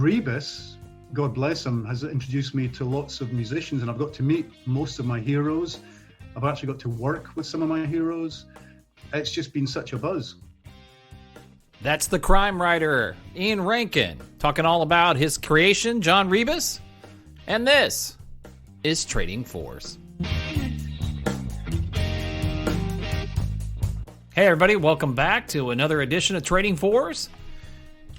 Rebus, God bless him, has introduced me to lots of musicians, and I've got to meet most of my heroes. I've actually got to work with some of my heroes. It's just been such a buzz. That's the crime writer, Ian Rankin, talking all about his creation, John Rebus. And this is Trading Fours. Hey everybody, welcome back to another edition of Trading Fours.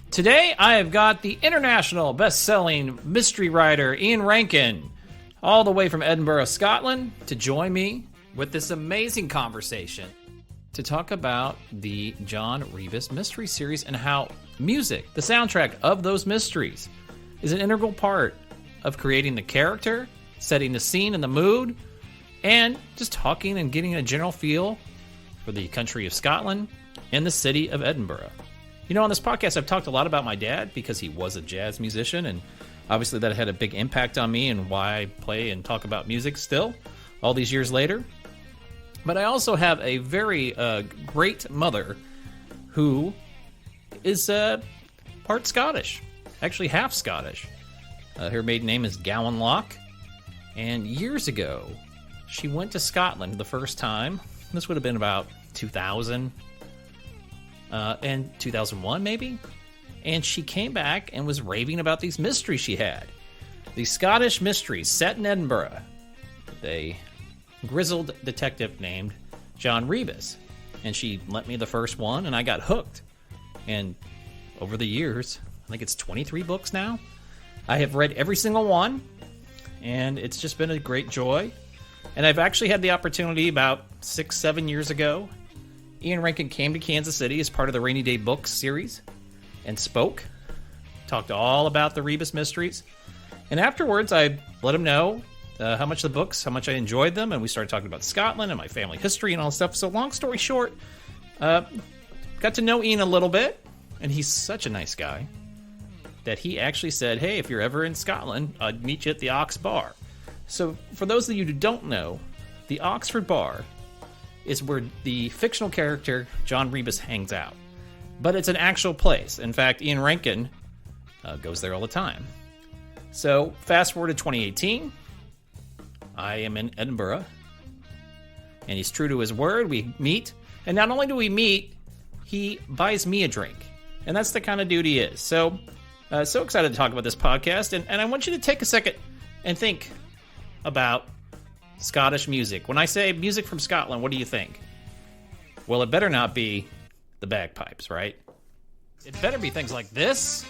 Today I have got the international best-selling mystery writer Ian Rankin, all the way from Edinburgh, Scotland, to join me with this amazing conversation to talk about the John Rebus mystery series and how music, the soundtrack of those mysteries, is an integral part of creating the character, setting the scene and the mood, and just talking and getting a general feel for the country of Scotland and the city of Edinburgh. You know, on this podcast, I've talked a lot about my dad because he was a jazz musician, and obviously that had a big impact on me and why I play and talk about music still, all these years later. But I also have a very great mother who is part Scottish, actually half Scottish. Her maiden name is Gowan Locke, and years ago, she went to Scotland the first time. This would have been about 2000 and 2001 maybe, and she came back and was raving about these mysteries she had. These Scottish mysteries set in Edinburgh. A grizzled detective named John Rebus, and she lent me the first one, and I got hooked. And over the years, I think it's 23 books now, I have read every single one, and it's just been a great joy. And I've actually had the opportunity about 6-7 years ago. Ian Rankin came to Kansas City as part of the Rainy Day Books series and spoke, talked all about the Rebus mysteries. And afterwards, I let him know how much I enjoyed them, and we started talking about Scotland and my family history and all this stuff. So long story short, got to know Ian a little bit, and he's such a nice guy that he actually said, hey, if you're ever in Scotland, I'd meet you at the Ox Bar. So for those of you who don't know, the Oxford Bar is where the fictional character John Rebus hangs out. But it's an actual place. In fact, Ian Rankin goes there all the time. So fast forward to 2018. I am in Edinburgh. And he's true to his word. We meet. And not only do we meet, he buys me a drink. And that's the kind of dude he is. So excited to talk about this podcast. And I want you to take a second and think about Scottish music. When I say music from Scotland, what do you think? Well, it better not be the bagpipes, right? It better be things like this.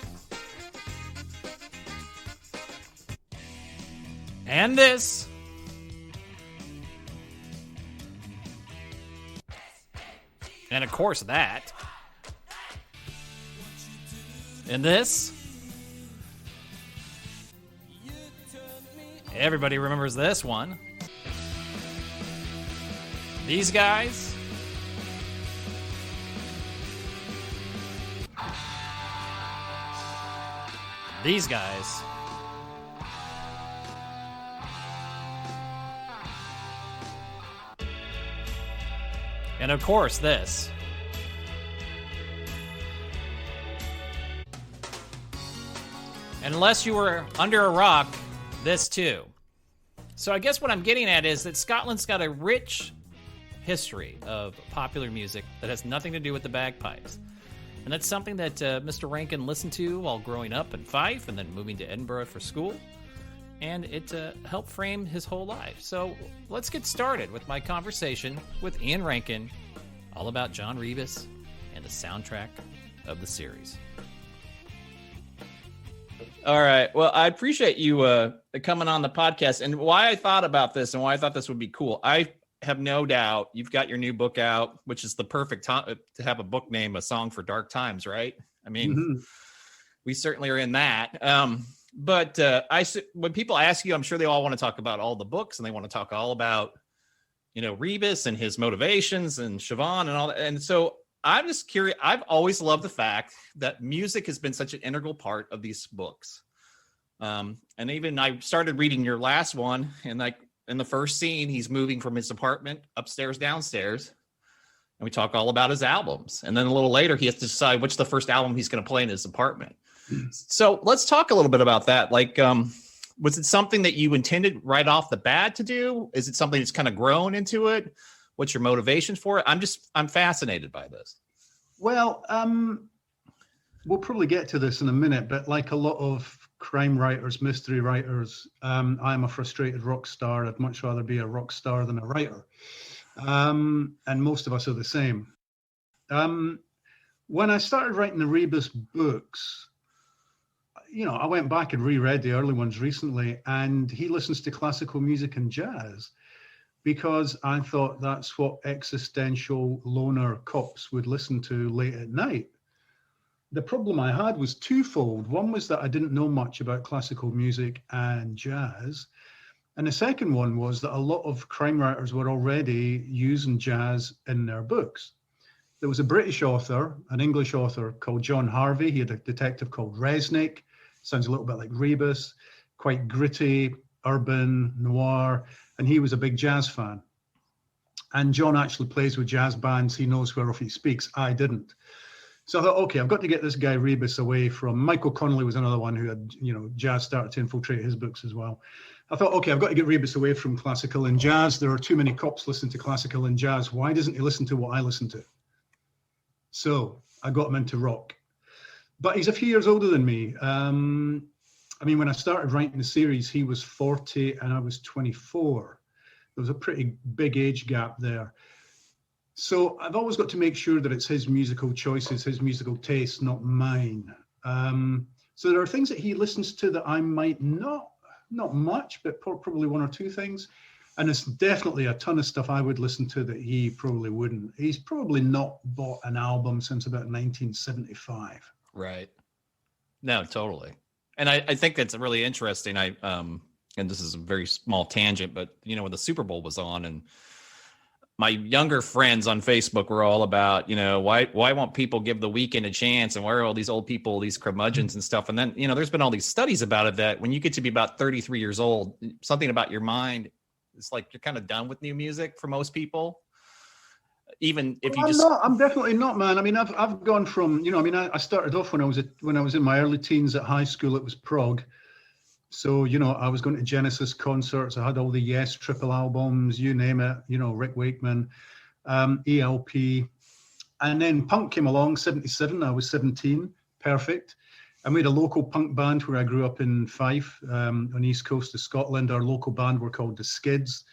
And this. And of course that. And this. Everybody remembers this one. These guys. These guys. And of course, this. And unless you were under a rock, this too. So I guess what I'm getting at is that Scotland's got a rich history of popular music that has nothing to do with the bagpipes. And that's something that Mr. Rankin listened to while growing up in Fife and then moving to Edinburgh for school. And it helped frame his whole life. So let's get started with my conversation with Ian Rankin all about John Rebus and the soundtrack of the series. All right. Well, I appreciate you coming on the podcast. And why I thought about this and why I thought this would be cool. I have no doubt you've got your new book out, which is the perfect time to have a book name, A Song for Dark Times, right? I mean, we certainly are in that. But when people ask you, I'm sure they all want to talk about all the books and they want to talk all about, Rebus and his motivations and Siobhan and all that. And so I'm just curious. I've always loved the fact that music has been such an integral part of these books. And even I started reading your last one, and like in the first scene, he's moving from his apartment upstairs, downstairs. And we talk all about his albums. And then a little later, he has to decide which the first album he's going to play in his apartment. So let's talk a little bit about that. Like, was it something that you intended right off the bat to do? Is it something that's kind of grown into it? What's your motivation for it? I'm fascinated by this. Well, we'll probably get to this in a minute, but like a lot of crime writers, mystery writers, I'm a frustrated rock star. I'd much rather be a rock star than a writer. And most of us are the same. When I started writing the Rebus books, I went back and reread the early ones recently, and he listens to classical music and jazz because I thought that's what existential loner cops would listen to late at night. The problem I had was twofold. One was that I didn't know much about classical music and jazz. And the second one was that a lot of crime writers were already using jazz in their books. There was a British author, an English author called John Harvey. He had a detective called Resnick. Sounds a little bit like Rebus, quite gritty, urban, noir. And he was a big jazz fan. And John actually plays with jazz bands. He knows whereof he speaks. I didn't. So I thought, okay, I've got to get this guy Rebus away from. Michael Connolly was another one who had, jazz started to infiltrate his books as well. I thought, okay, I've got to get Rebus away from classical and jazz. There are too many cops listening to classical and jazz. Why doesn't he listen to what I listen to? So I got him into rock. But he's a few years older than me. When I started writing the series, he was 40 and I was 24. There was a pretty big age gap there. So I've always got to make sure that it's his musical choices, his musical taste, not mine. So there are things that he listens to that I might not much, but probably one or two things. And it's definitely a ton of stuff I would listen to that he probably wouldn't. He's probably not bought an album since about 1975. Right. No, totally. And I think that's really interesting. And this is a very small tangent, but when the Super Bowl was on, and my younger friends on Facebook were all about, why won't people give The Weeknd a chance? And why are all these old people, these curmudgeons and stuff? And then, there's been all these studies about it that when you get to be about 33 years old, something about your mind, it's like you're kind of done with new music for most people. Even if I'm definitely not, man. I mean, I've gone from, I started off when I was in my early teens at high school. It was prog. So, I was going to Genesis concerts. I had all the Yes triple albums, you name it, Rick Wakeman, ELP. And then punk came along, 77. I was 17. Perfect. I made a local punk band where I grew up in Fife, on the east coast of Scotland. Our local band were called the Skids.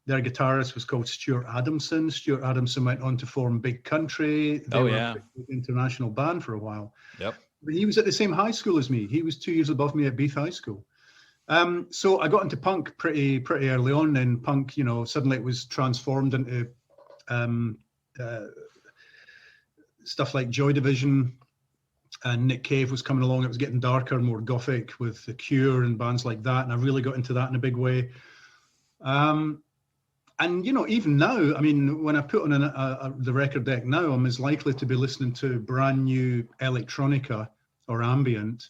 Their guitarist was called Stuart Adamson. Stuart Adamson went on to form Big Country. They were a big international band for a while. Yep. But he was at the same high school as me. He was 2 years above me at Beath High School. So I got into punk pretty early on. And punk, suddenly it was transformed into stuff like Joy Division. And Nick Cave was coming along. It was getting darker, more gothic with The Cure and bands like that. And I really got into that in a big way. And, even now, I mean, when I put on the record deck now, I'm as likely to be listening to brand new electronica or ambient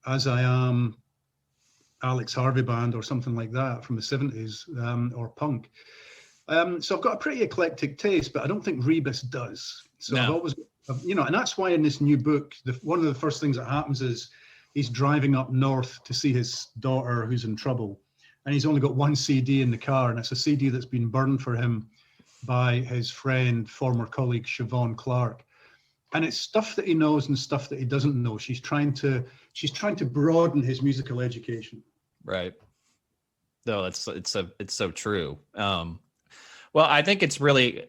as I am Alex Harvey Band or something like that from the 70s, or punk. So I've got a pretty eclectic taste, but I don't think Rebus does. So no. I've always, and that's why in this new book, one of the first things that happens is he's driving up north to see his daughter who's in trouble. And he's only got one CD in the car, and it's a CD that's been burned for him by his friend, former colleague, Siobhan Clarke. And it's stuff that he knows and stuff that he doesn't know. She's trying to broaden his musical education. Right. No, it's so true. Well, I think it's really,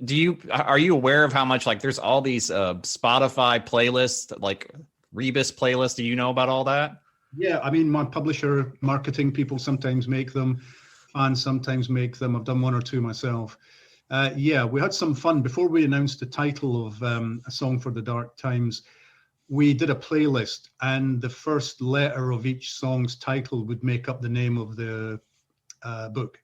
are you aware of how much, like, there's all these Spotify playlists, like Rebus playlists? Do you know about all that? Yeah, I mean, my publisher, marketing people sometimes make them, fans sometimes make them. I've done one or two myself. Yeah, we had some fun. Before we announced the title of A Song for the Dark Times, we did a playlist, and the first letter of each song's title would make up the name of the book.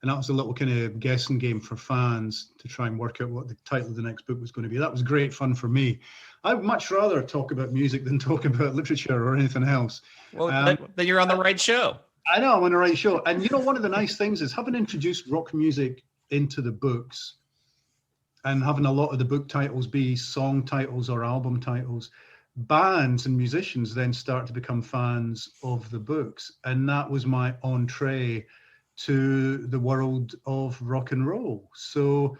And that was a little kind of guessing game for fans to try and work out what the title of the next book was going to be. That was great fun for me. I'd much rather talk about music than talk about literature or anything else. Well, then you're on the right show. I know, I'm on the right show. And one of the nice things is having introduced rock music into the books and having a lot of the book titles be song titles or album titles, bands and musicians then start to become fans of the books. And that was my entree to the world of rock and roll. So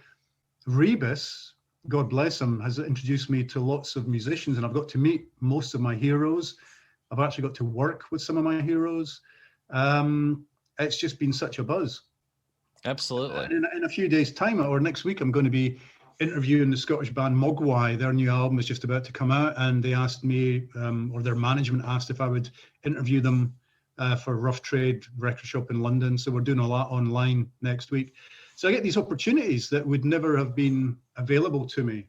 Rebus, God bless him, has introduced me to lots of musicians, and I've got to meet most of my heroes. I've actually got to work with some of my heroes. It's just been such a buzz. Absolutely. And in a few days' time, or next week, I'm going to be interviewing the Scottish band Mogwai. Their new album is just about to come out, and they asked me, or their management asked if I would interview them for Rough Trade Record Shop in London. So we're doing a lot online next week. So I get these opportunities that would never have been available to me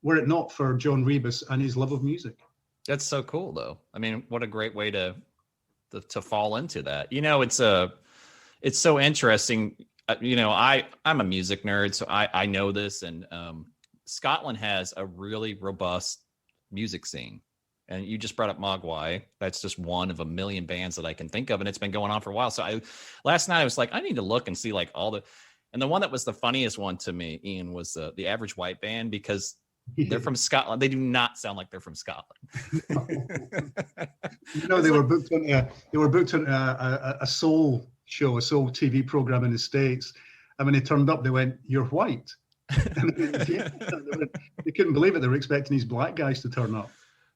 were it not for John Rebus and his love of music. That's so cool, though. I mean, what a great way to fall into that. You know, it's so interesting. You know, I'm a music nerd, so I know this, and Scotland has a really robust music scene. And you just brought up Mogwai. That's just one of a million bands that I can think of, and it's been going on for a while. So last night I was like, I need to look and see like and the one that was the funniest one to me, Ian, was the Average White Band, because they're from Scotland. They do not sound like they're from Scotland. They were booked on a soul show, a soul TV program in the States. And when they turned up, they went, "You're white." They couldn't believe it. They were expecting these black guys to turn up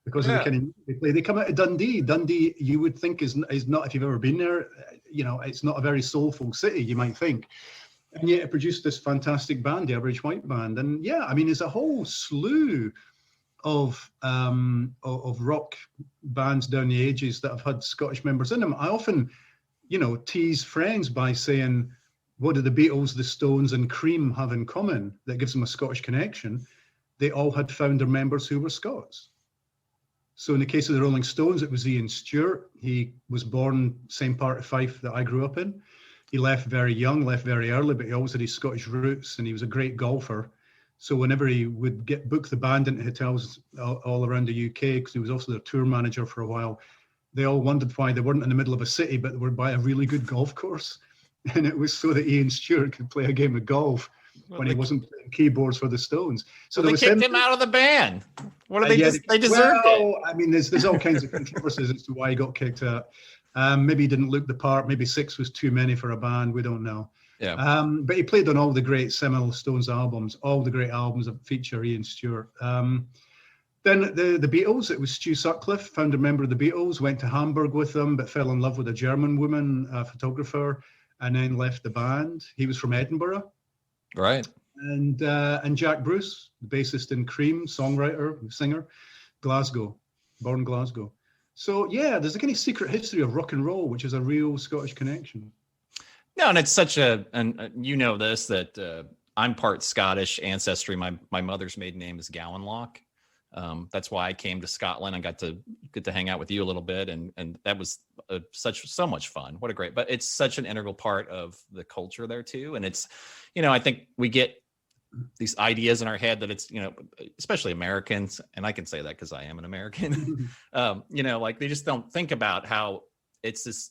because of the kind of music they play. They come out of Dundee. Dundee, you would think is not, if you've ever been there, you know, it's not a very soulful city, you might think. And yet it produced this fantastic band, the Average White Band. And yeah, I mean, there's a whole slew of rock bands down the ages that have had Scottish members in them. I often, tease friends by saying, what do the Beatles, the Stones, and Cream have in common that gives them a Scottish connection? They all had founder members who were Scots. So in the case of the Rolling Stones, it was Ian Stewart. He was born same part of Fife that I grew up in. He left very young, left very early, but he always had his Scottish roots, and he was a great golfer. So whenever he would book the band into hotels all around the UK, because he was also their tour manager for a while, they all wondered why they weren't in the middle of a city, but they were by a really good golf course. And it was so that Ian Stewart could play a game of golf when he wasn't playing keyboards for the Stones. So they kicked him out of the band. What do they deserved it. I mean, there's all kinds of controversies as to why he got kicked out. Maybe he didn't look the part. Maybe 6 was too many for a band. We don't know. Yeah. But he played on all the great seminal Stones albums, all the great albums that feature Ian Stewart. Then the Beatles, it was Stu Sutcliffe, founder member of the Beatles, went to Hamburg with them, but fell in love with a German woman, a photographer, and then left the band. He was from Edinburgh. Right. And Jack Bruce, the bassist in Cream, songwriter, singer, born Glasgow. So yeah, there's a kind of secret history of rock and roll, which is a real Scottish connection. No, and it's such and you know this, that I'm part Scottish ancestry. My mother's maiden name is Gowanlock. That's why I came to Scotland. I got to hang out with you a little bit, and that was so much fun. What a great! But it's such an integral part of the culture there too. And it's, I think we get these ideas in our head that it's, especially Americans, and I can say that because I am an American. Like they just don't think about how it's this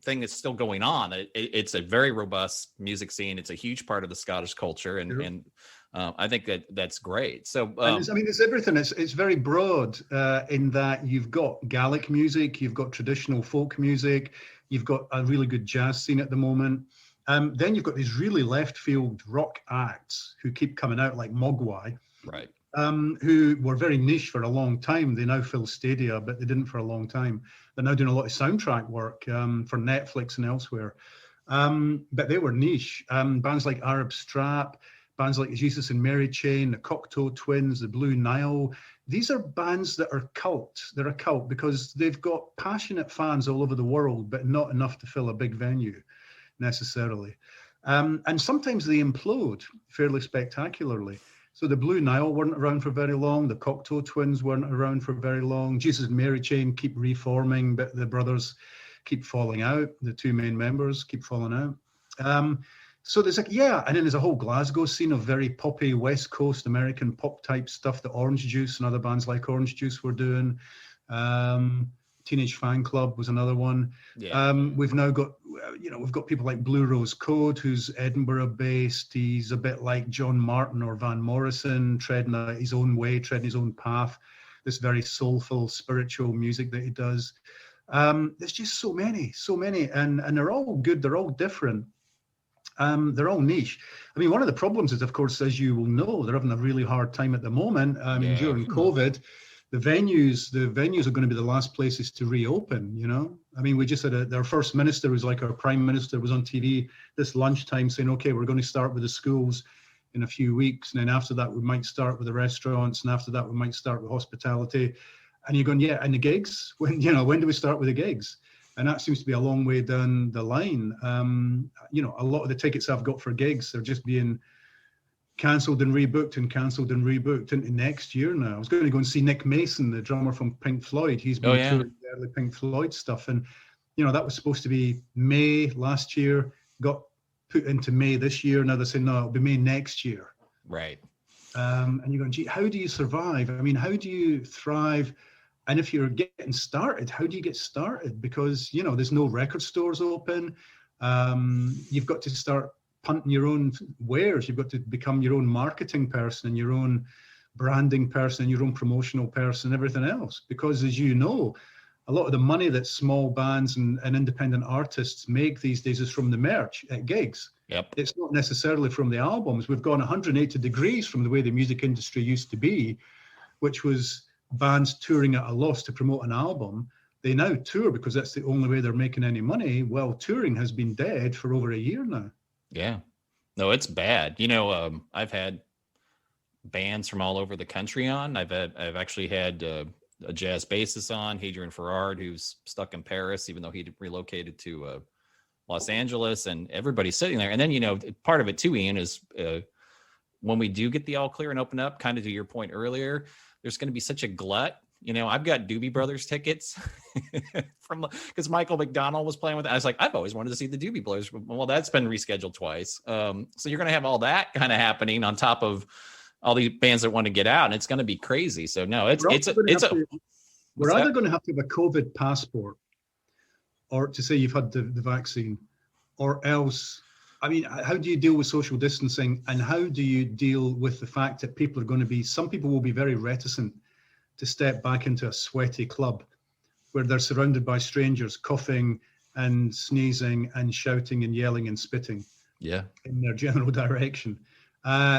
thing that's still going on. It's a very robust music scene. It's a huge part of the Scottish culture, and I think that's great. So it's everything. It's very broad in that you've got Gaelic music, you've got traditional folk music, you've got a really good jazz scene at the moment. Then you've got these really left field rock acts who keep coming out, like Mogwai, right? Who were very niche for a long time. They now fill stadia, but they didn't for a long time. They're now doing a lot of soundtrack work for Netflix and elsewhere. But they were niche. Bands like Arab Strap, bands like Jesus and Mary Chain, the Cocteau Twins, the Blue Nile. These are bands that are cult. They're a cult because they've got passionate fans all over the world, but not enough to fill a big venue necessarily. And sometimes they implode fairly spectacularly. So the Blue Nile weren't around for very long. The Cocteau Twins weren't around for very long. Jesus and Mary Chain keep reforming, but the brothers keep falling out. The 2 main members keep falling out. So there's and then there's a whole Glasgow scene of very poppy West Coast American pop type stuff that Orange Juice and other bands like Orange Juice were doing. Teenage Fan Club was another one. Yeah. We've now got, we've got people like Blue Rose Code, who's Edinburgh based. He's a bit like John Martin or Van Morrison, treading his own way, treading his own path. This very soulful, spiritual music that he does. There's just so many, and they're all good. They're all different. They're all niche. I mean, one of the problems is, of course, as you will know, they're having a really hard time at the moment. During COVID, the venues are going to be the last places to reopen. I mean, we just had their first minister, who's like our prime minister, was on TV this lunchtime saying, okay, we're going to start with the schools in a few weeks, and then after that we might start with the restaurants, and after that we might start with hospitality. And you're going, yeah, and the gigs, when do we start with the gigs? And that seems to be a long way down the line. A lot of the tickets I've got for gigs are just being cancelled and rebooked into next year now. I was going to go and see Nick Mason, the drummer from Pink Floyd. He's been touring the early Pink Floyd stuff, and that was supposed to be May last year, got put into May this year. Now they're saying no, it'll be May next year. Right. And you're going, gee, how do you survive? I mean, how do you thrive? And if you're getting started, how do you get started? Because, there's no record stores open. You've got to start punting your own wares. You've got to become your own marketing person and your own branding person and your own promotional person and everything else. Because as you know, a lot of the money that small bands and independent artists make these days is from the merch at gigs. Yep. It's not necessarily from the albums. We've gone 180 degrees from the way the music industry used to be, which was bands touring at a loss to promote an album. They now tour because that's the only way they're making any money. Well, touring has been dead for over a year now. Yeah. No, it's bad. I've had bands from all over the country on. I've actually had a jazz bassist on, Hadrian Farrard, who's stuck in Paris, even though he relocated to Los Angeles, and everybody's sitting there. And then, part of it too, Ian, is when we do get the all clear and open up, kind of to your point earlier, there's going to be such a glut. I've got Doobie Brothers tickets because Michael McDonald was playing with it. I was like, I've always wanted to see the Doobie Brothers. Well, that's been rescheduled twice. So you're going to have all that kind of happening on top of all these bands that want to get out, and it's going to be crazy. So no, we're either going to have to have a COVID passport, or to say you've had the vaccine, or else. I mean, how do you deal with social distancing, and how do you deal with the fact that some people will be very reticent to step back into a sweaty club where they're surrounded by strangers coughing and sneezing and shouting and yelling and spitting in their general direction.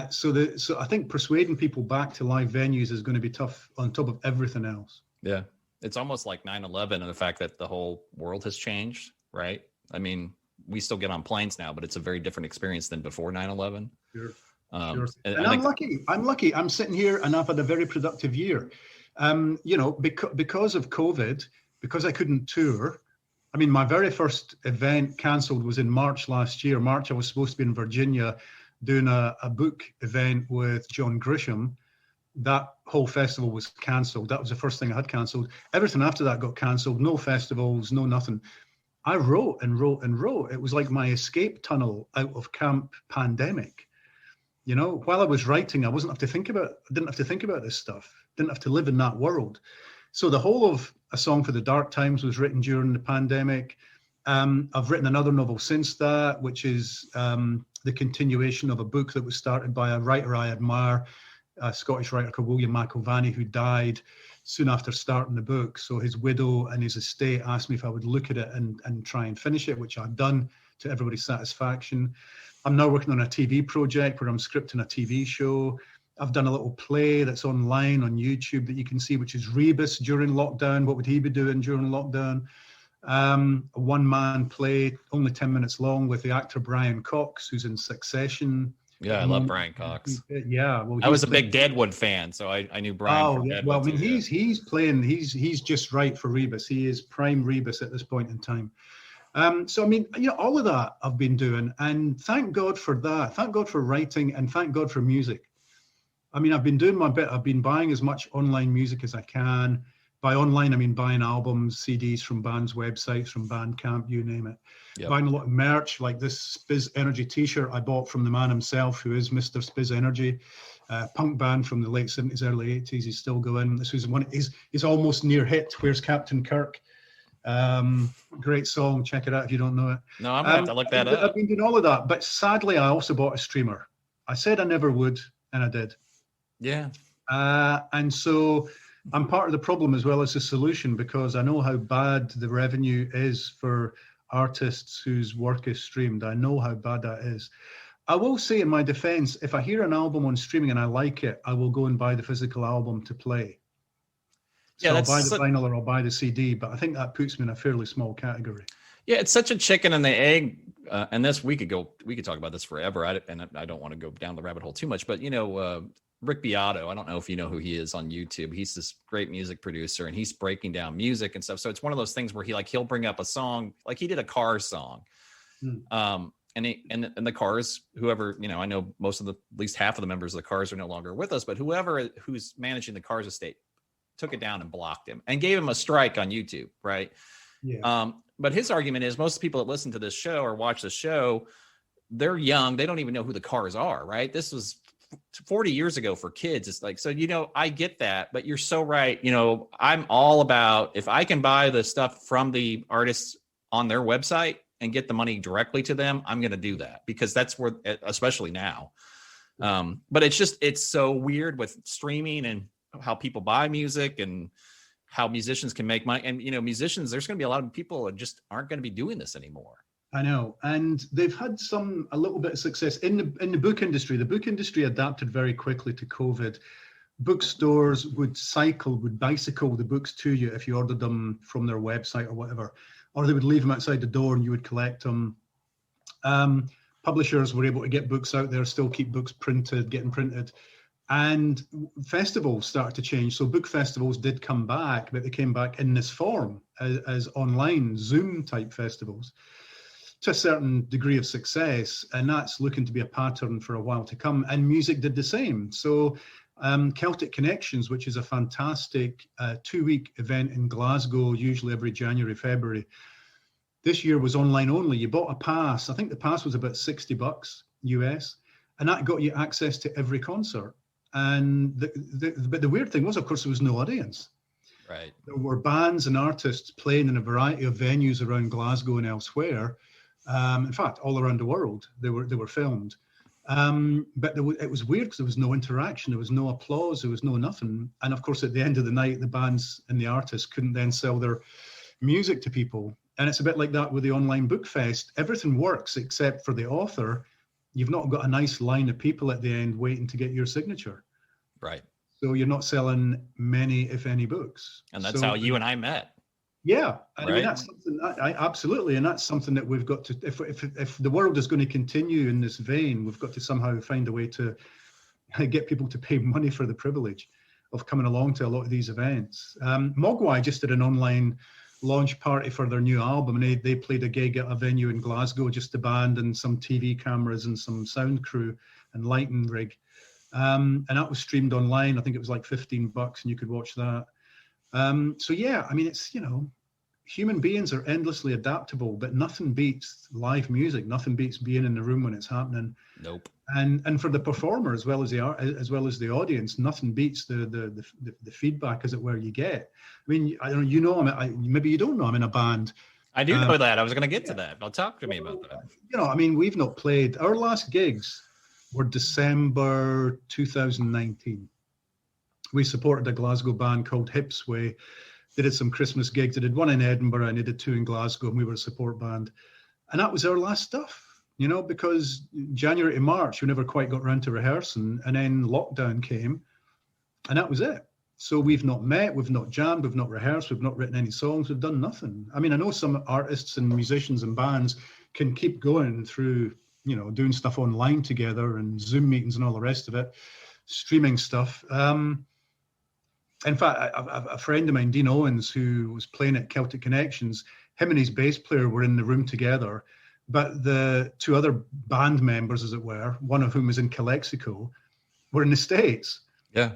So I think persuading people back to live venues is going to be tough on top of everything else. Yeah. It's almost like 9/11 and the fact that the whole world has changed, right? I mean, we still get on planes now, but it's a very different experience than before 9/11. Sure. And I'm lucky. I'm sitting here and I've had a very productive year. Because of COVID, because I couldn't tour. I mean, my very first event cancelled was in March last year. March, I was supposed to be in Virginia doing a book event with John Grisham. That whole festival was cancelled. That was the first thing I had cancelled. Everything after that got cancelled. No festivals, no nothing. I wrote and wrote and wrote. It was like my escape tunnel out of camp pandemic. While I was writing, I didn't have to think about this stuff. Didn't have to live in that world. So the whole of A Song for the Dark Times was written during the pandemic. I've written another novel since that, which is the continuation of a book that was started by a writer I admire, a Scottish writer called William McIlvanney, who died soon after starting the book. So his widow and his estate asked me if I would look at it and try and finish it, which I've done to everybody's satisfaction. I'm now working on a TV project where I'm scripting a TV show. I've done a little play that's online on YouTube that you can see, which is Rebus during lockdown. What would he be doing during lockdown? A one-man play, only 10 minutes long, with the actor Brian Cox, who's in Succession. Yeah, I love Brian Cox. Yeah, well, I was a big Deadwood fan, so I knew Brian from Deadwood. Well, I mean, he's just right for Rebus. He is prime Rebus at this point in time. So I mean, all of that I've been doing, and thank God for that. Thank God for writing, and thank God for music. I mean, I've been doing my bit. I've been buying as much online music as I can. By online, I mean buying albums, CDs from bands' websites, from Bandcamp, you name it. Yep. Buying a lot of merch, like this Spiz Energy t-shirt I bought from the man himself, who is Mr. Spiz Energy, punk band from the late 70s, early 80s. He's still going. This was one. He's almost near hit. Where's Captain Kirk? Great song. Check it out if you don't know it. No, I'm going to have to look that up. I've been doing all of that, but sadly, I also bought a streamer. I said I never would, and I did. Yeah. And so I'm part of the problem as well as the solution, because I know how bad the revenue is for artists whose work is streamed. I know how bad that is. I will say in my defense, if I hear an album on streaming and I like it, I will go and buy the physical album to play. So I'll buy the vinyl or I'll buy the CD, but I think that puts me in a fairly small category. Yeah, it's such a chicken and the egg. And this, we could talk about this forever. I don't want to go down the rabbit hole too much, but Rick Beato, I don't know if you know who he is on YouTube. He's this great music producer and he's breaking down music and stuff. So it's one of those things where he'll bring up a song, like he did a Cars song. And the Cars, whoever, I know most of at least half of the members of the Cars are no longer with us, but who's managing the Cars estate took it down and blocked him and gave him a strike on YouTube. Right. Yeah. But his argument is most people that listen to this show or watch the show, they're young. They don't even know who the Cars are. Right. This was 40 years ago for kids. It's like, so, I get that, but you're so right. I'm all about, if I can buy the stuff from the artists on their website and get the money directly to them, I'm going to do that, because that's where, especially now. But it's so weird with streaming and how people buy music and how musicians can make money. And, musicians, there's going to be a lot of people that just aren't going to be doing this anymore. I know. And they've had a little bit of success in the book industry. The book industry adapted very quickly to COVID. Bookstores would bicycle the books to you if you ordered them from their website or whatever, or they would leave them outside the door and you would collect them. Publishers were able to get books out there, still keep books getting printed. And festivals started to change. So book festivals did come back, but they came back in this form as online Zoom type festivals to a certain degree of success. And that's looking to be a pattern for a while to come. And music did the same. So Celtic Connections, which is a fantastic 2-week event in Glasgow, usually every January, February. This year was online only. You bought a pass. I think the pass was about $60 US, and that got you access to every concert. And but the weird thing was, of course, there was no audience. Right. There were bands and artists playing in a variety of venues around Glasgow and elsewhere. In fact, all around the world, they were filmed. But it was weird because there was no interaction, there was no applause, there was no nothing. And of course, at the end of the night, the bands and the artists couldn't then sell their music to people. And it's a bit like that with the online book fest. Everything works except for the author. You've not got a nice line of people at the end waiting to get your signature. Right. So you're not selling many, if any, books. And that's how you and I met. Yeah, I mean, that's something. Absolutely, and that's something that we've got to. If the world is going to continue in this vein, we've got to somehow find a way to get people to pay money for the privilege of coming along to a lot of these events. Mogwai just did an online launch party for their new album, and they played a gig at a venue in Glasgow, just the band and some TV cameras and some sound crew and lighting rig, and that was streamed online. I think it was like $15, and you could watch that. So yeah, I mean, it's, human beings are endlessly adaptable, but nothing beats live music. Nothing beats being in the room when it's happening. Nope. And for the performer as well as the audience, nothing beats the feedback, as it were, you get. I mean, I don't know, maybe you don't know I'm in a band. I do know that. I was going to get to that. But talk to me about that. I mean, we've not played. Our last gigs were December 2019. We supported a Glasgow band called Hipsway. They did some Christmas gigs. They did one in Edinburgh and they did 2 in Glasgow, and we were a support band. And that was our last stuff, because January to March, we never quite got around to rehearsing, and then lockdown came, and that was it. So we've not met, we've not jammed, we've not rehearsed, we've not written any songs, we've done nothing. I mean, I know some artists and musicians and bands can keep going through, doing stuff online together and Zoom meetings and all the rest of it, streaming stuff. In fact, a friend of mine, Dean Owens, who was playing at Celtic Connections, him and his bass player were in the room together, but the 2 other band members, as it were, one of whom was in Calexico, were in the States. Yeah.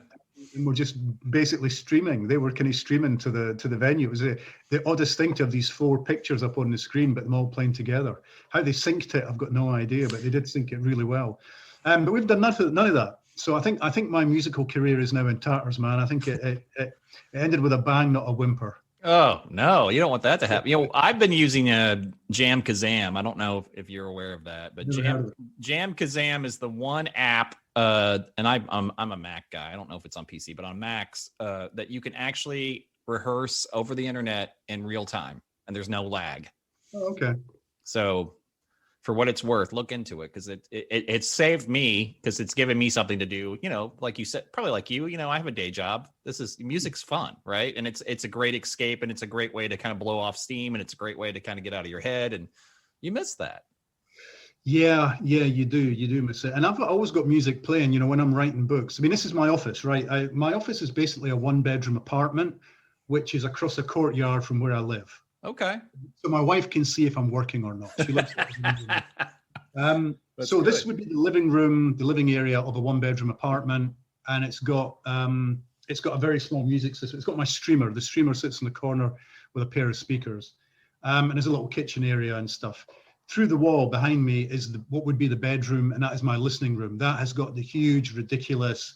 And were just basically streaming. They were kind of streaming to the venue. It was the oddest thing to have these 4 pictures up on the screen, but them all playing together. How they synced it, I've got no idea, but they did sync it really well. But we've done none of that. So I think my musical career is now in tatters, man. I think it ended with a bang, not a whimper. Oh no, you don't want that to happen. I've been using a Jam Kazam. I don't know if you're aware of that, but Never heard of it. Jam Kazam is the one app. And I'm a Mac guy. I don't know if it's on PC, but on Macs, that you can actually rehearse over the internet in real time, and there's no lag. Oh, okay. So, for what it's worth, look into it because it saved me because it's given me something to do. Like you said, probably like you. I have a day job. Music's fun, right? And it's a great escape, and it's a great way to kind of blow off steam, and it's a great way to kind of get out of your head. And you miss that. Yeah, you do miss it. And I've always got music playing, when I'm writing books. I mean, this is my office, right? My office is basically a 1-bedroom apartment, which is across a courtyard from where I live. Okay. So my wife can see if I'm working or not. She looks at it. So good. This would be the living room, the living area of a 1-bedroom apartment, and it's got a very small music system. It's got my streamer. The streamer sits in the corner with a pair of speakers, and there's a little kitchen area and stuff. Through the wall behind me is what would be the bedroom, and that is my listening room. That has got the huge, ridiculous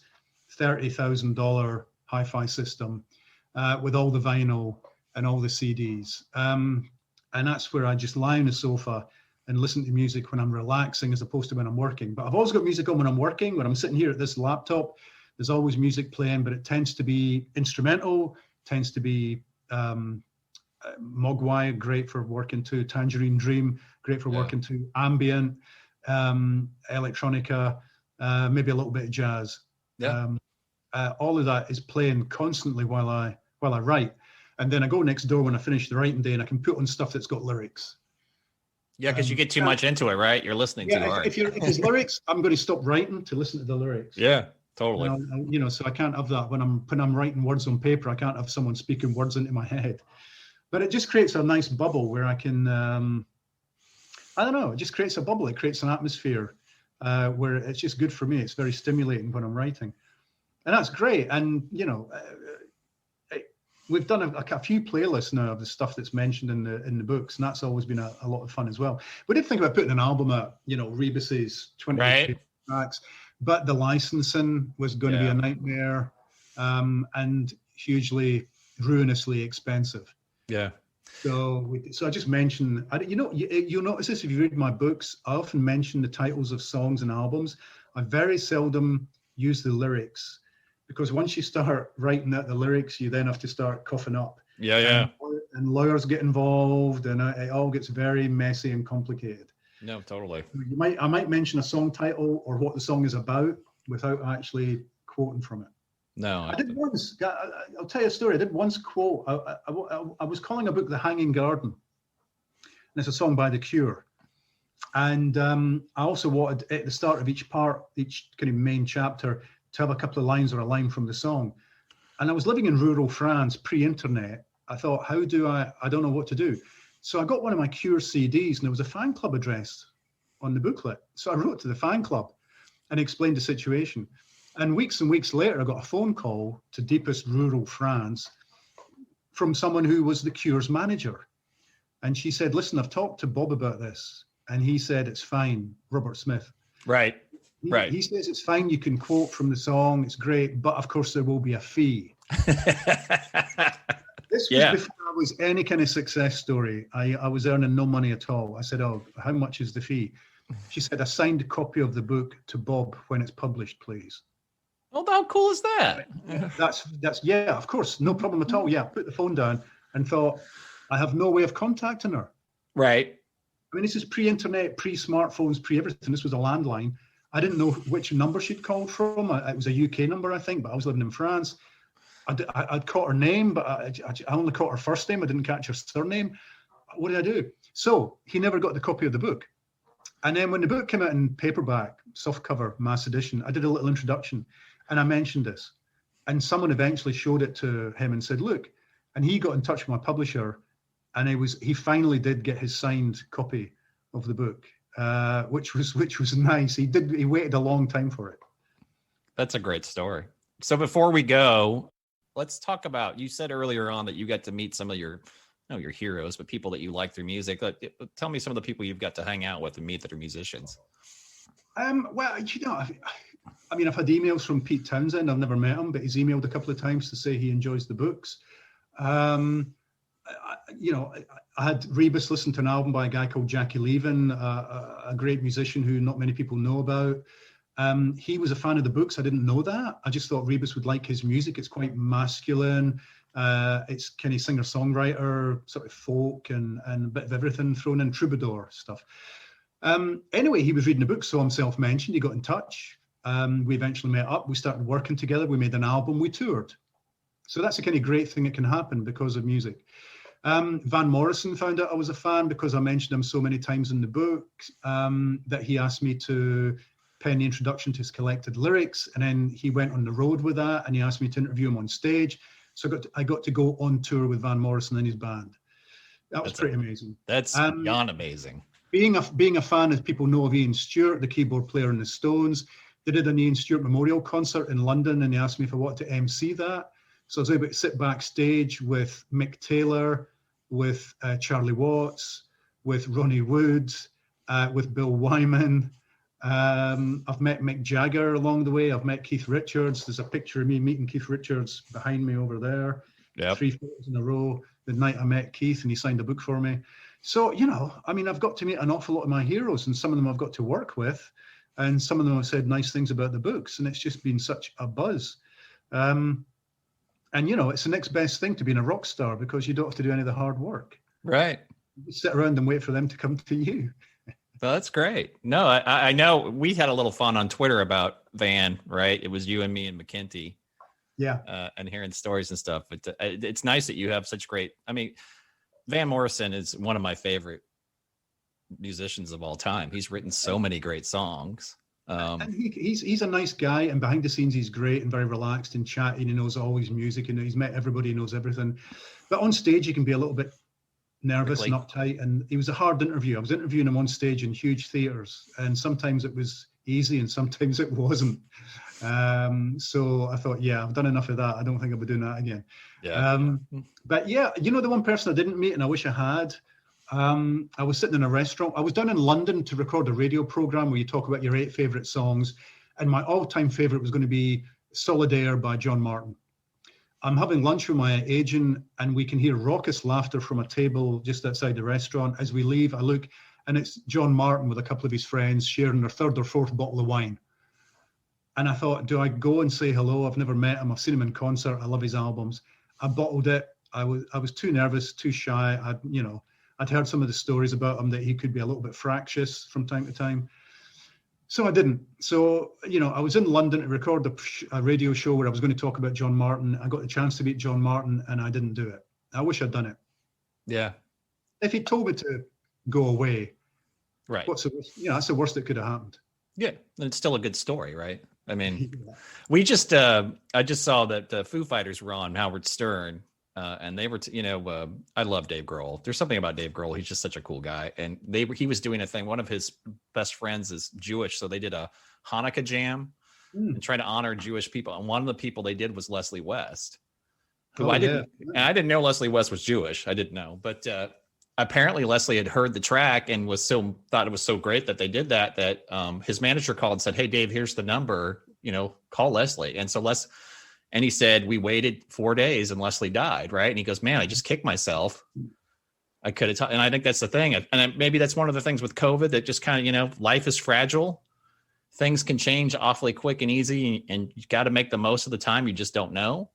$30,000 hi-fi system with all the vinyl and all the CDs. And that's where I just lie on the sofa and listen to music when I'm relaxing as opposed to when I'm working. But I've always got music on when I'm working. When I'm sitting here at this laptop, there's always music playing, but it tends to be instrumental, tends to be Mogwai, great for working to, Tangerine Dream, great for working to, ambient, electronica, maybe a little bit of jazz. Yeah. All of that is playing constantly while I write. And then I go next door when I finish the writing day and I can put on stuff that's got lyrics. Yeah, because you get too much into it, right? You're listening too hard. If there's lyrics, I'm going to stop writing to listen to the lyrics. Yeah, totally. So I can't have that when I'm writing words on paper. I can't have someone speaking words into my head. But it just creates a nice bubble where I can, I don't know, it just creates a bubble. It creates an atmosphere where it's just good for me. It's very stimulating when I'm writing. And that's great. And, we've done a few playlists now of the stuff that's mentioned in the books, and that's always been a lot of fun as well. We did think about putting an album out, Rebus's 20 tracks, but the licensing was going to be a nightmare and hugely ruinously expensive. Yeah. So I just mentioned, you'll notice this if you read my books, I often mention the titles of songs and albums. I very seldom use the lyrics, because once you start writing out the lyrics, you then have to start coughing up. Yeah. And lawyers get involved, and it all gets very messy and complicated. No, totally. I might mention a song title or what the song is about without actually quoting from it. No, I did once. I'll tell you a story. I did once quote. I was calling a book "The Hanging Garden," and it's a song by The Cure. And I also wanted at the start of each kind of main chapter, to have a couple of lines or a line from the song. And I was living in rural France, pre-internet. I thought, how do I don't know what to do. So I got one of my Cure CDs, and there was a fan club address on the booklet. So I wrote to the fan club and explained the situation. And weeks later, I got a phone call to deepest rural France from someone who was the Cure's manager. And she said, listen, I've talked to Bob about this. And he said, it's fine, Robert Smith. Right. He says it's fine, you can quote from the song, it's great, but of course there will be a fee. This was before I was any kind of success story. I was earning no money at all. I said, oh, how much is the fee? She said, a signed copy of the book to Bob when it's published, please. Well, how cool is that? That's of course, no problem at all. Yeah, put the phone down and thought, I have no way of contacting her. Right. I mean, this is pre-internet, pre-smartphones, pre-everything. This was a landline. I didn't know which number she'd called from. It was a UK number, I think, but I was living in France. I'd caught her name, but I only caught her first name. I didn't catch her surname. What did I do? So he never got the copy of the book. And then when the book came out in paperback, softcover, mass edition, I did a little introduction and I mentioned this. And someone eventually showed it to him and said, look, and he got in touch with my publisher, and he finally did get his signed copy of the book. Which was nice. He waited a long time for it. That's a great story. So before we go, let's talk about, you said earlier on that you got to meet some of your heroes, but people that you like through music. Tell me some of the people you've got to hang out with and meet that are musicians. Well, I mean, I've had emails from Pete Townsend. I've never met him, but he's emailed a couple of times to say he enjoys the books. I had Rebus listen to an album by a guy called Jackie Leven, a great musician who not many people know about. He was a fan of the books. I didn't know that. I just thought Rebus would like his music. It's quite masculine. It's kind of singer-songwriter, sort of folk and a bit of everything thrown in, troubadour stuff. Anyway, he was reading the book, saw himself mentioned. He got in touch. We eventually met up. We started working together. We made an album. We toured. So that's a kind of great thing that can happen because of music. Van Morrison found out I was a fan because I mentioned him so many times in the book that he asked me to pen the introduction to his collected lyrics, and then he went on the road with that, and he asked me to interview him on stage. So I got to go on tour with Van Morrison and his band. That was pretty amazing. That's beyond amazing. Being a fan, as people know, of Ian Stewart, the keyboard player in the Stones, they did an Ian Stewart memorial concert in London, and they asked me if I wanted to MC that. So I was able to sit backstage with Mick Taylor, with Charlie Watts, with Ronnie Wood, with Bill Wyman. I've met Mick Jagger along the way. I've met Keith Richards. There's a picture of me meeting Keith Richards behind me over there. Yep. 3 photos in a row. The night I met Keith and he signed a book for me. So, I've got to meet an awful lot of my heroes, and some of them I've got to work with, and some of them have said nice things about the books, and it's just been such a buzz. And, it's the next best thing to being a rock star because you don't have to do any of the hard work. Right. You sit around and wait for them to come to you. Well, that's great. No, I know we had a little fun on Twitter about Van, right? It was you and me and McKenty. Yeah. And hearing stories and stuff. But it's nice that you have such great, Van Morrison is one of my favorite musicians of all time. He's written so many great songs. And he's a nice guy, and behind the scenes he's great and very relaxed and chatty, and he knows all his music, and he's met everybody, he knows everything. But on stage he can be a little bit nervous and uptight, and he was a hard interview. I was interviewing him on stage in huge theaters, and sometimes it was easy and sometimes it wasn't. So I thought, I've done enough of that. I don't think I'll be doing that again. But the one person I didn't meet and I wish I had, I was sitting in a restaurant. I was down in London to record a radio program where you talk about your 8 favorite songs. And my all-time favorite was going to be Solidaire by John Martin. I'm having lunch with my agent and we can hear raucous laughter from a table just outside the restaurant. As we leave, I look and it's John Martin with a couple of his friends sharing their 3rd or 4th bottle of wine. And I thought, do I go and say hello? I've never met him. I've seen him in concert. I love his albums. I bottled it. I was too nervous, too shy. I'd heard some of the stories about him that he could be a little bit fractious from time to time. So I didn't. So, I was in London to record a radio show where I was going to talk about John Martin. I got the chance to meet John Martin and I didn't do it. I wish I'd done it. Yeah. If he told me to go away, right. What's the worst? That's the worst that could have happened. Yeah. And it's still a good story, right? We just, I just saw that the Foo Fighters were on Howard Stern. And they were, I love Dave Grohl. There's something about Dave Grohl. He's just such a cool guy. And he was doing a thing. One of his best friends is Jewish. So they did a Hanukkah jam and try to honor Jewish people. And one of the people they did was Leslie West, who I didn't know Leslie West was Jewish. I didn't know. But apparently Leslie had heard the track and thought it was so great that they did that his manager called and said, "Hey, Dave, here's the number, call Leslie." And so and he said, we waited 4 days and Leslie died, right? And he goes, man, I just kicked myself. I could have, and I think that's the thing. And maybe that's one of the things with COVID that just kind of, life is fragile. Things can change awfully quick and easy, and you got to make the most of the time. You just don't know.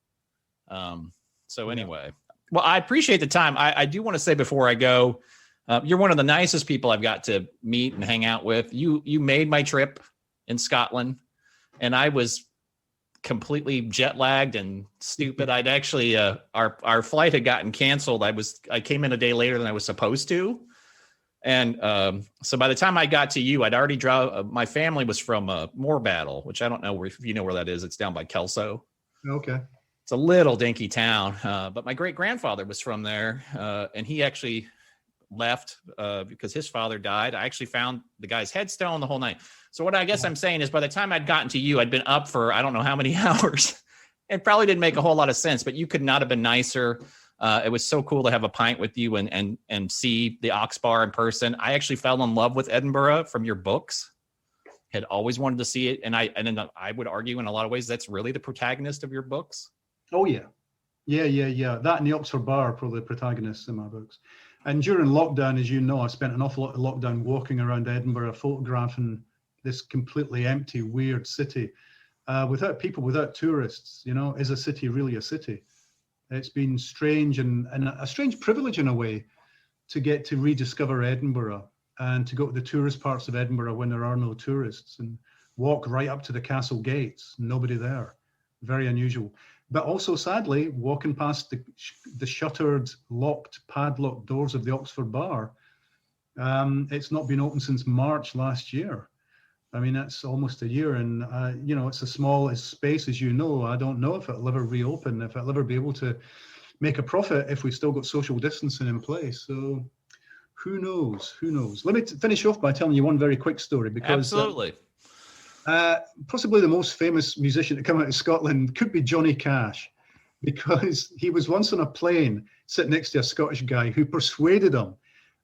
So anyway, well, I appreciate the time. I do want to say before I go, you're one of the nicest people I've got to meet and hang out with. You made my trip in Scotland, and I was completely jet lagged and stupid. I'd actually our flight had gotten canceled. I came in a day later than I was supposed to, and so by the time I got to you, I'd already my family was from Moorbattle, which I don't know if you know where that is. It's down by Kelso. Okay, it's a little dinky town, but my great grandfather was from there, and he actually left because his father died. I actually found the guy's headstone, the whole night. So what I guess I'm saying is by the time I'd gotten to you, I'd been up for I don't know how many hours. It probably didn't make a whole lot of sense, but you could not have been nicer. It was so cool to have a pint with you and see the Ox Bar in person. I actually fell in love with Edinburgh from your books. Had always wanted to see it, and I would argue in a lot of ways that's really the protagonist of your books. Oh yeah. Yeah. That and the Oxford Bar are probably the protagonists in my books. And during lockdown, as you know, I spent an awful lot of lockdown walking around Edinburgh, photographing this completely empty, weird city, without people, without tourists. You know, is a city really a city? It's been strange and a strange privilege in a way to get to rediscover Edinburgh and to go to the tourist parts of Edinburgh when there are no tourists and walk right up to the castle gates, nobody there. Very unusual. But also, sadly, walking past the shuttered, locked, padlocked doors of the Oxford Bar, it's not been open since March last year. I mean, that's almost a year. And, you know, it's a small space, as you know. I don't know if it'll ever reopen, if it'll ever be able to make a profit if we've still got social distancing in place. So who knows? Who knows? Let me finish off by telling you one very quick story. Because Absolutely. Possibly the most famous musician to come out of Scotland could be Johnny Cash, because he was once on a plane sitting next to a Scottish guy who persuaded him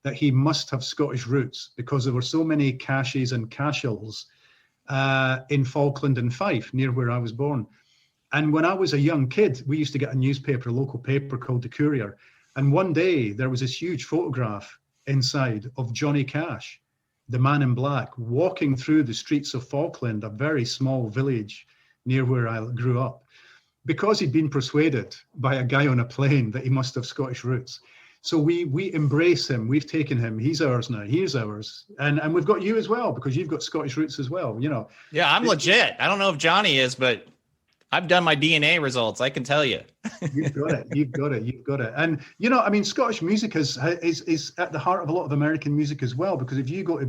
that he must have Scottish roots because there were so many Cashes and Cashels in Falkland and Fife, near where I was born. And when I was a young kid, we used to get a newspaper, a local paper called The Courier. And one day there was this huge photograph inside of Johnny Cash, the man in black, walking through the streets of Falkland, a very small village near where I grew up, because he'd been persuaded by a guy on a plane that he must have Scottish roots. So we embrace him. We've taken him. He's ours now. He's ours. And we've got you as well, because you've got Scottish roots as well, you know. Yeah, I'm legit. I don't know if Johnny is, but I've done my DNA results. I can tell you. You've got it. And, you know, I mean, Scottish music is at the heart of a lot of American music as well, because if you go to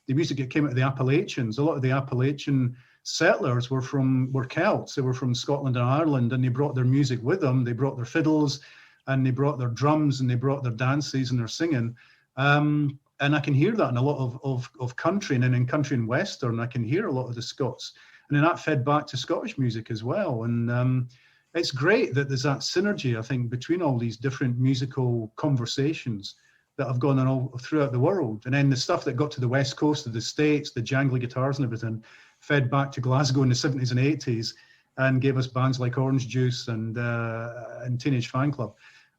the music that came out of the Appalachians, a lot of the Appalachian settlers were Celts. They were from Scotland and Ireland, and they brought their music with them. They brought their fiddles, and they brought their drums, and they brought their dances and their singing. And I can hear that in a lot of country, and then in country and western, I can hear a lot of the Scots. And then that fed back to Scottish music as well. And it's great that there's that synergy, I think, between all these different musical conversations that have gone on all throughout the world. And then the stuff that got to the west coast of the States, the jangly guitars and everything, fed back to Glasgow in the 70s and 80s and gave us bands like Orange Juice and Teenage Fan Club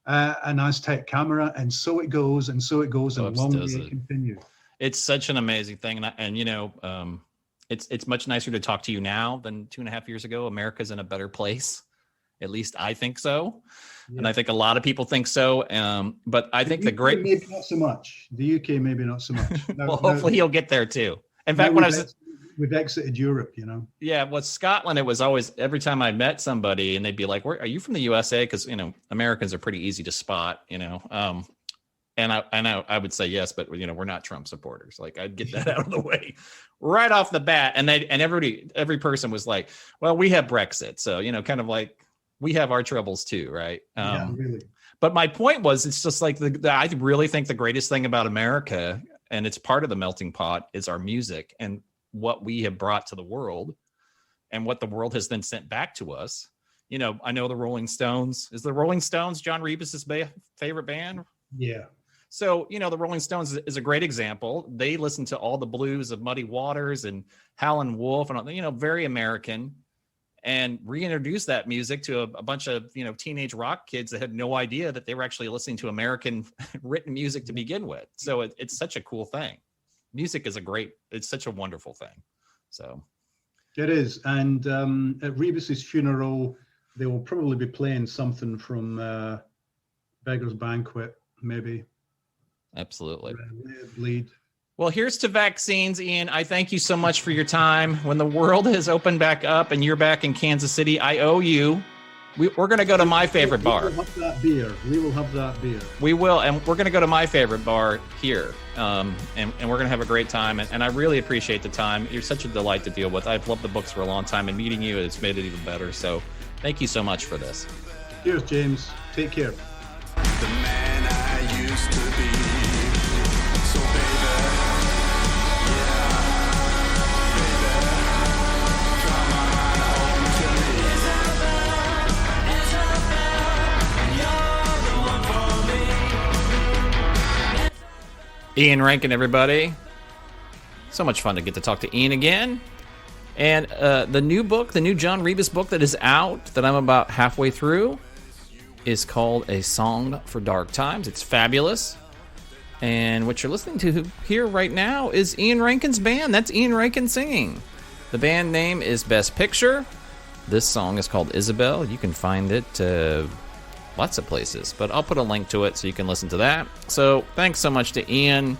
and Aztec Camera. And so it goes, and so it goes, and long may it continue. It's such an amazing thing. And you know, it's much nicer to talk to you now than 2.5 years ago. America's in a better place. At least I think so. Yeah. And I think a lot of people think so. But I think the great... Maybe not so much. The UK, maybe not so much. Well, hopefully you'll get there too. In fact, we've exited Europe, you know? Yeah, with Scotland, it was always, every time I met somebody and they'd be like, are you from the USA? Because, you know, Americans are pretty easy to spot, you know. And I would say yes, but, you know, we're not Trump supporters. Like, I'd get that out of the way right off the bat. And every person was like, well, we have Brexit. So, you know, kind of like, we have our troubles too, right? Yeah, really. But my point was, it's just like, I really think the greatest thing about America, and it's part of the melting pot, is our music and what we have brought to the world and what the world has then sent back to us. You know, I know the Rolling Stones. Is the Rolling Stones John Rebus's favorite band? Yeah. So, you know, the Rolling Stones is a great example. They listen to all the blues of Muddy Waters and Howlin' Wolf and, you know, very American, and reintroduce that music to a bunch of, you know, teenage rock kids that had no idea that they were actually listening to American written music to begin with. So it's such a cool thing. Music is it's such a wonderful thing. So it is. And at Rebus's funeral, they will probably be playing something from Beggar's Banquet, maybe. Absolutely. Bleed. Well, here's to vaccines, Ian. I thank you so much for your time. When the world has opened back up and you're back in Kansas City, I owe you. We're going to go to my favorite bar. We will have that beer. We will, and we're going to go to my favorite bar here, and we're going to have a great time. And I really appreciate the time. You're such a delight to deal with. I've loved the books for a long time, and meeting you, it's made it even better. So thank you so much for this. Cheers, James. Take care. The man I used to be. So baby, yeah, baby, come on home to me. You're the one for me. Ian Rankin, everybody. So much fun to get to talk to Ian again. And the new John Rebus book that is out, that I'm about halfway through, is called A Song for Dark Times. It's fabulous. And what you're listening to here right now is Ian Rankin's band. That's Ian Rankin singing. The band name is Best Picture. This song is called Isabel. You can find it lots of places, but I'll put a link to it so you can listen to that. So thanks so much to Ian.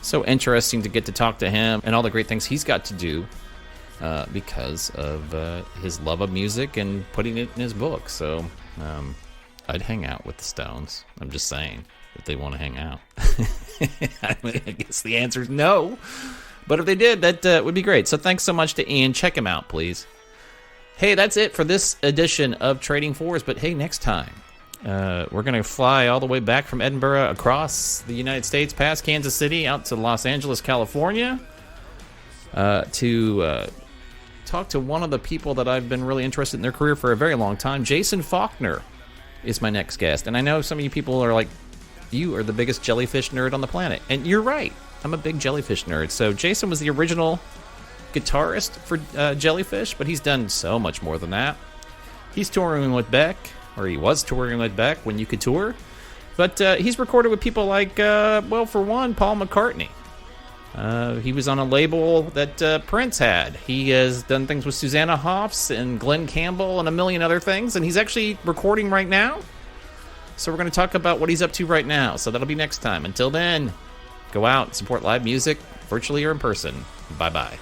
So interesting to get to talk to him and all the great things he's got to do because of his love of music and putting it in his book. So I'd hang out with the Stones. I'm just saying, if they want to hang out. I guess the answer is no. But if they did, that would be great. So thanks so much to Ian. Check him out, please. Hey, that's it for this edition of Trading Fours. But hey, next time, we're going to fly all the way back from Edinburgh across the United States, past Kansas City, out to Los Angeles, California, to talk to one of the people that I've been really interested in their career for a very long time. Jason Faulkner is my next guest. And I know some of you people are like, you are the biggest jellyfish nerd on the planet. And you're right. I'm a big jellyfish nerd. So Jason was the original guitarist for Jellyfish, but he's done so much more than that. He's touring with Beck, or he was touring with Beck when you could tour. But he's recorded with people like, well, for one, Paul McCartney. He was on a label that Prince had. He has done things with Susanna Hoffs and Glenn Campbell and a million other things, and he's actually recording right now. So we're going to talk about what he's up to right now. So that'll be next time. Until then, go out and support live music, virtually or in person. Bye-bye.